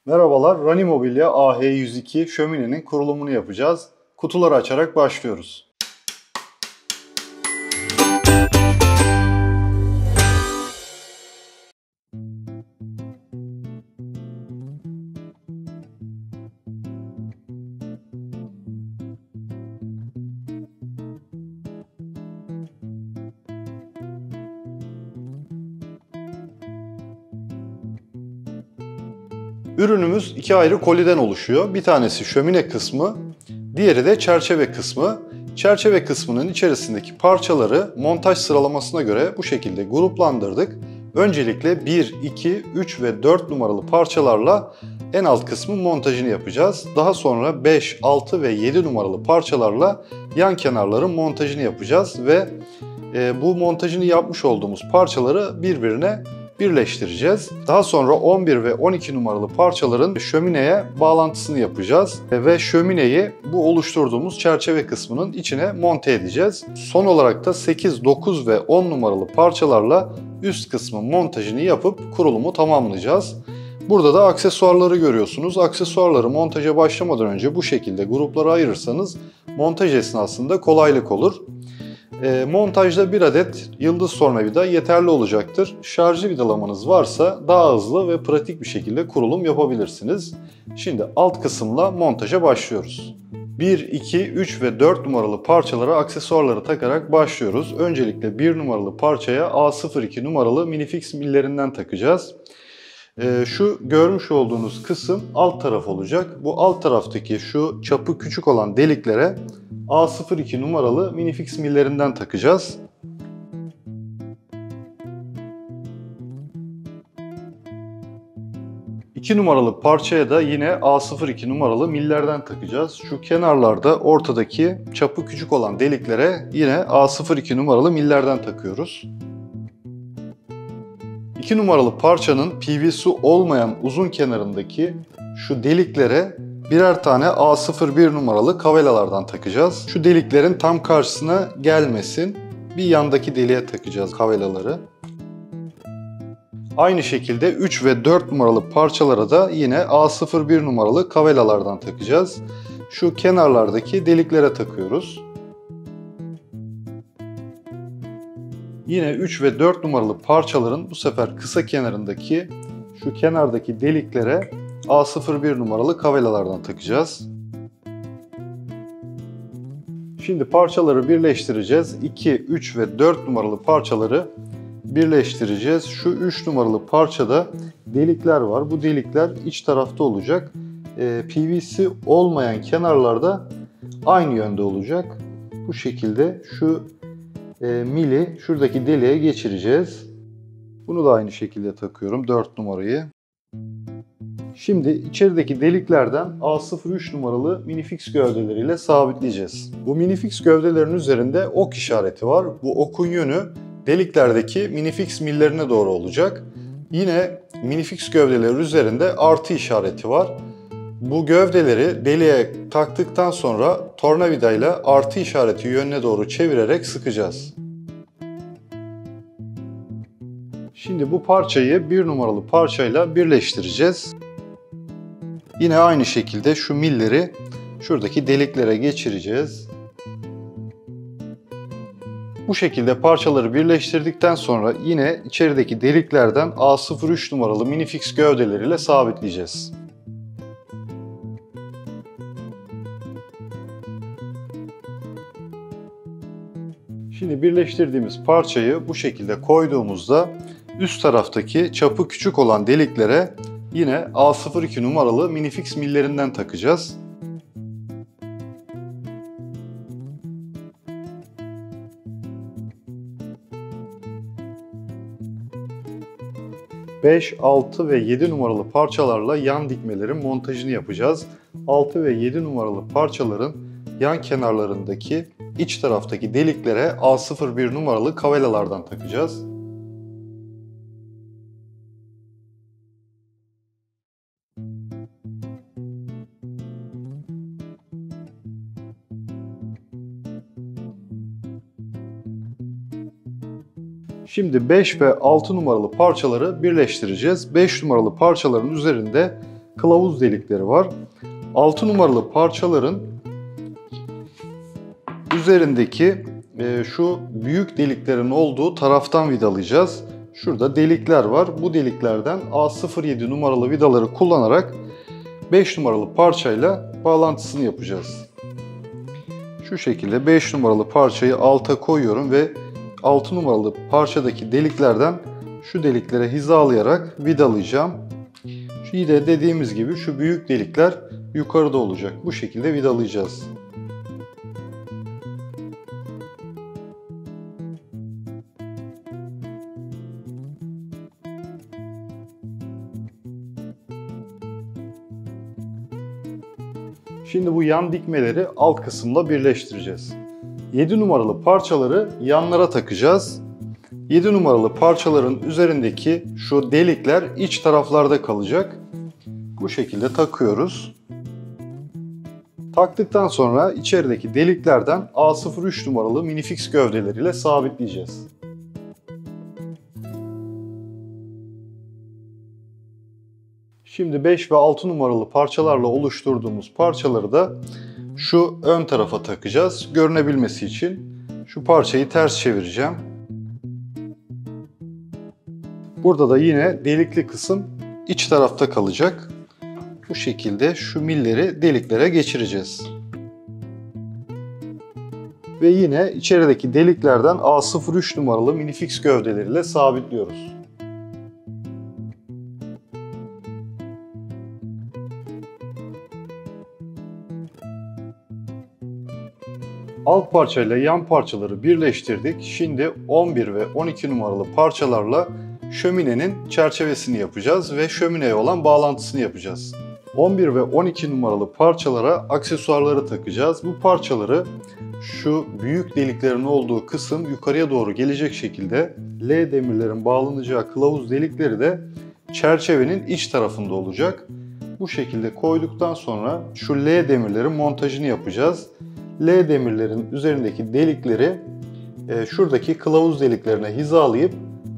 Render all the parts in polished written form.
Merhabalar, Rani Mobilya AH102 şöminenin kurulumunu yapacağız. Kutuları açarak başlıyoruz. Ürünümüz iki ayrı koliden oluşuyor. Bir tanesi şömine kısmı, diğeri de çerçeve kısmı. Çerçeve kısmının içerisindeki parçaları montaj sıralamasına göre bu şekilde gruplandırdık. Öncelikle 1, 2, 3 ve 4 numaralı parçalarla en alt kısmın montajını yapacağız. Daha sonra 5, 6 ve 7 numaralı parçalarla yan kenarların montajını yapacağız ve bu montajını yapmış olduğumuz parçaları birbirine birleştireceğiz. Daha sonra 11 ve 12 numaralı parçaların şömineye bağlantısını yapacağız ve şömineyi bu oluşturduğumuz çerçeve kısmının içine monte edeceğiz. Son olarak da 8, 9 ve 10 numaralı parçalarla üst kısmın montajını yapıp kurulumu tamamlayacağız. Burada da aksesuarları görüyorsunuz. Aksesuarları montaja başlamadan önce bu şekilde gruplara ayırırsanız montaj esnasında kolaylık olur. Montajda bir adet yıldız tornavida yeterli olacaktır. Şarjlı vidalamanız varsa daha hızlı ve pratik bir şekilde kurulum yapabilirsiniz. Şimdi alt kısımla montaja başlıyoruz. 1, 2, 3 ve 4 numaralı parçalara aksesuarları takarak başlıyoruz. Öncelikle 1 numaralı parçaya A02 numaralı minifix millerinden takacağız. Şu görmüş olduğunuz kısım alt taraf olacak. Bu alt taraftaki şu çapı küçük olan deliklere A02 numaralı minifix millerinden takacağız. İki numaralı parçaya da yine A02 numaralı millerden takacağız. Şu kenarlarda ortadaki çapı küçük olan deliklere yine A02 numaralı millerden takıyoruz. 2 numaralı parçanın PVC olmayan uzun kenarındaki şu deliklere birer tane A01 numaralı kavelalardan takacağız. Şu deliklerin tam karşısına gelmesin. Bir yandaki deliğe takacağız kavelaları. Aynı şekilde 3 ve 4 numaralı parçalara da yine A01 numaralı kavelalardan takacağız. Şu kenarlardaki deliklere takıyoruz. Yine 3 ve 4 numaralı parçaların bu sefer kısa kenarındaki şu kenardaki deliklere A01 numaralı kavelalardan takacağız. Şimdi parçaları birleştireceğiz. 2, 3 ve 4 numaralı parçaları birleştireceğiz. Şu 3 numaralı parçada delikler var. Bu delikler iç tarafta olacak. PVC olmayan kenarlarda aynı yönde olacak. Bu şekilde şu mili şuradaki deliğe geçireceğiz. Bunu da aynı şekilde takıyorum 4 numarayı. Şimdi içerideki deliklerden A03 numaralı minifix gövdeleriyle sabitleyeceğiz. Bu minifix gövdelerin üzerinde ok işareti var. Bu okun yönü deliklerdeki minifix millerine doğru olacak. Yine minifix gövdeler üzerinde artı işareti var. Bu gövdeleri deliğe taktıktan sonra tornavidayla artı işareti yönüne doğru çevirerek sıkacağız. Şimdi bu parçayı 1 numaralı parçayla birleştireceğiz. Yine aynı şekilde şu milleri şuradaki deliklere geçireceğiz. Bu şekilde parçaları birleştirdikten sonra yine içerideki deliklerden A03 numaralı minifix gövdeleriyle sabitleyeceğiz. Şimdi birleştirdiğimiz parçayı bu şekilde koyduğumuzda üst taraftaki çapı küçük olan deliklere yine A02 numaralı minifix millerinden takacağız. Beş, 6 ve 7 numaralı parçalarla yan dikmelerin montajını yapacağız. 6 ve 7 numaralı parçaların yan kenarlarındaki iç taraftaki deliklere A01 numaralı kavelalardan takacağız. Şimdi 5 ve 6 numaralı parçaları birleştireceğiz. 5 numaralı parçaların üzerinde kılavuz delikleri var. 6 numaralı parçaların üzerindeki şu büyük deliklerin olduğu taraftan vidalayacağız. Şurada delikler var. Bu deliklerden A07 numaralı vidaları kullanarak 5 numaralı parçayla bağlantısını yapacağız. Şu şekilde 5 numaralı parçayı alta koyuyorum ve 6 numaralı parçadaki deliklerden şu deliklere hizalayarak vidalayacağım. Yine dediğimiz gibi şu büyük delikler yukarıda olacak. Bu şekilde vidalayacağız. Şimdi bu yan dikmeleri alt kısımla birleştireceğiz. 7 numaralı parçaları yanlara takacağız. 7 numaralı parçaların üzerindeki şu delikler iç taraflarda kalacak. Bu şekilde takıyoruz. Taktıktan sonra içerideki deliklerden A03 numaralı minifix gövdeleriyle sabitleyeceğiz. Şimdi 5 ve 6 numaralı parçalarla oluşturduğumuz parçaları da şu ön tarafa takacağız. Görünebilmesi için şu parçayı ters çevireceğim. Burada da yine delikli kısım iç tarafta kalacak. Bu şekilde şu milleri deliklere geçireceğiz. Ve yine içerideki deliklerden A03 numaralı minifix gövdeleriyle sabitliyoruz. Alt parçayla yan parçaları birleştirdik. Şimdi 11 ve 12 numaralı parçalarla şöminenin çerçevesini yapacağız ve şömineye olan bağlantısını yapacağız. 11 ve 12 numaralı parçalara aksesuarları takacağız. Bu parçaları şu büyük deliklerin olduğu kısım yukarıya doğru gelecek şekilde L demirlerin bağlanacağı kılavuz delikleri de çerçevenin iç tarafında olacak. Bu şekilde koyduktan sonra şu L demirlerin montajını yapacağız. L demirlerin üzerindeki delikleri şuradaki kılavuz deliklerine hizalayıp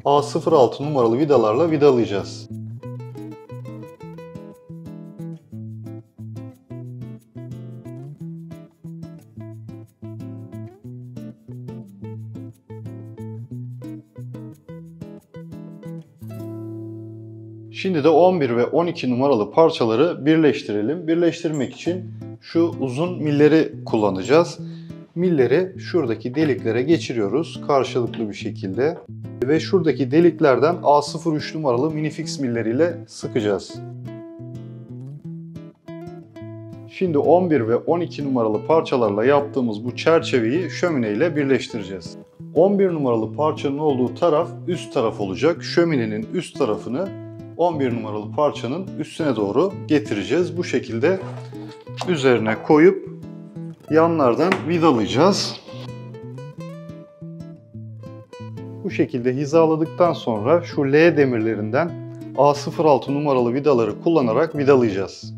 A06 numaralı vidalarla vidalayacağız. Şimdi de 11 ve 12 numaralı parçaları birleştirelim. Birleştirmek için şu uzun milleri kullanacağız. Milleri şuradaki deliklere geçiriyoruz karşılıklı bir şekilde. Ve şuradaki deliklerden A03 numaralı minifix milleriyle sıkacağız. Şimdi 11 ve 12 numaralı parçalarla yaptığımız bu çerçeveyi şömine ile birleştireceğiz. 11 numaralı parçanın olduğu taraf üst taraf olacak. Şöminenin üst tarafını 11 numaralı parçanın üstüne doğru getireceğiz. Bu şekilde üzerine koyup yanlardan vidalayacağız. Bu şekilde hizaladıktan sonra şu L demirlerinden A06 numaralı vidaları kullanarak vidalayacağız.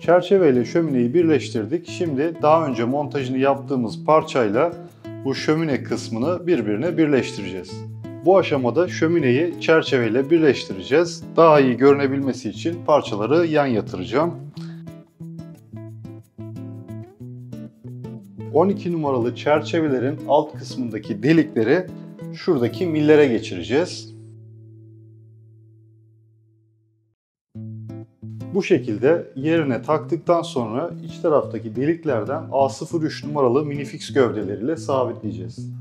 Çerçeve ile şömineyi birleştirdik. Şimdi daha önce montajını yaptığımız parçayla bu şömine kısmını birbirine birleştireceğiz. Bu aşamada şömineyi çerçeve ile birleştireceğiz. Daha iyi görünebilmesi için parçaları yan yatıracağım. 12 numaralı çerçevelerin alt kısmındaki delikleri şuradaki millere geçireceğiz. Bu şekilde yerine taktıktan sonra iç taraftaki deliklerden A03 numaralı minifix gövdeleriyle sabitleyeceğiz.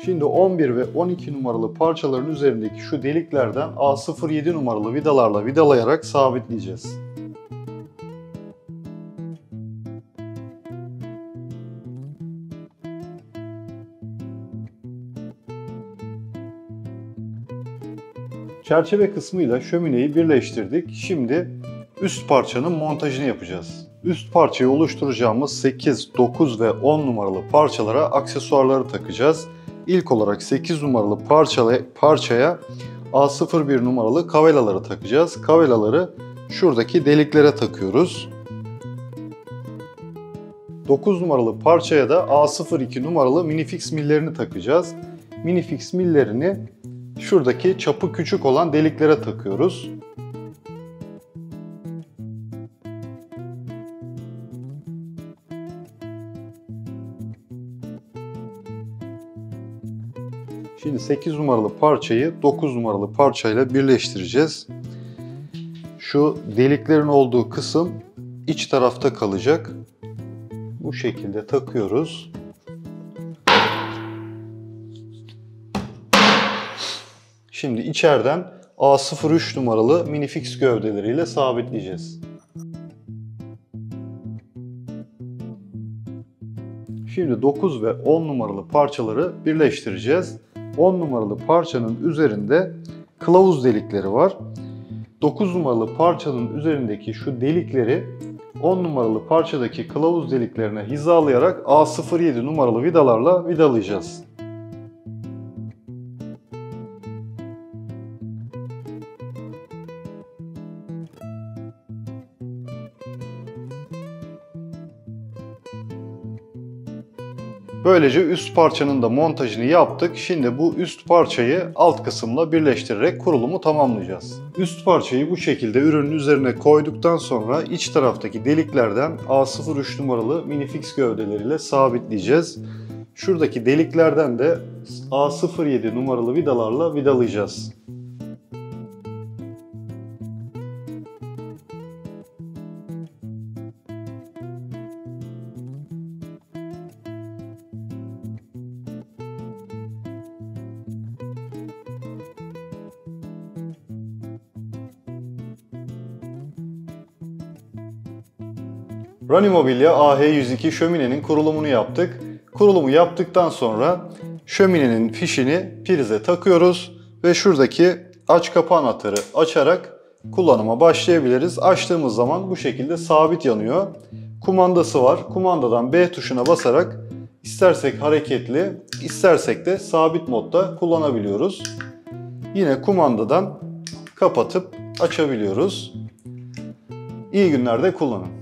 Şimdi 11 ve 12 numaralı parçaların üzerindeki şu deliklerden A07 numaralı vidalarla vidalayarak sabitleyeceğiz. Çerçeve kısmıyla şömineyi birleştirdik. Şimdi üst parçanın montajını yapacağız. Üst parçayı oluşturacağımız 8, 9 ve 10 numaralı parçalara aksesuarları takacağız. İlk olarak 8 numaralı parçaya A01 numaralı kavelaları takacağız. Kavelaları şuradaki deliklere takıyoruz. 9 numaralı parçaya da A02 numaralı minifix millerini takacağız. Minifix millerini şuradaki çapı küçük olan deliklere takıyoruz. Şimdi 8 numaralı parçayı 9 numaralı parçayla birleştireceğiz. Şu deliklerin olduğu kısım iç tarafta kalacak. Bu şekilde takıyoruz. Şimdi içeriden A03 numaralı minifix gövdeleriyle sabitleyeceğiz. Şimdi 9 ve 10 numaralı parçaları birleştireceğiz. 10 numaralı parçanın üzerinde kılavuz delikleri var. 9 numaralı parçanın üzerindeki şu delikleri 10 numaralı parçadaki kılavuz deliklerine hizalayarak A07 numaralı vidalarla vidalayacağız. Böylece üst parçanın da montajını yaptık. Şimdi bu üst parçayı alt kısımla birleştirerek kurulumu tamamlayacağız. Üst parçayı bu şekilde ürünün üzerine koyduktan sonra iç taraftaki deliklerden A03 numaralı minifix gövdeleriyle sabitleyeceğiz. Şuradaki deliklerden de A07 numaralı vidalarla vidalayacağız. Rani Mobilya AH102 şöminenin kurulumunu yaptık. Kurulumu yaptıktan sonra şöminenin fişini prize takıyoruz ve şuradaki aç kapa anahtarı açarak kullanıma başlayabiliriz. Açtığımız zaman bu şekilde sabit yanıyor. Kumandası var. Kumandadan B tuşuna basarak istersek hareketli, istersek de sabit modda kullanabiliyoruz. Yine kumandadan kapatıp açabiliyoruz. İyi günlerde kullanın.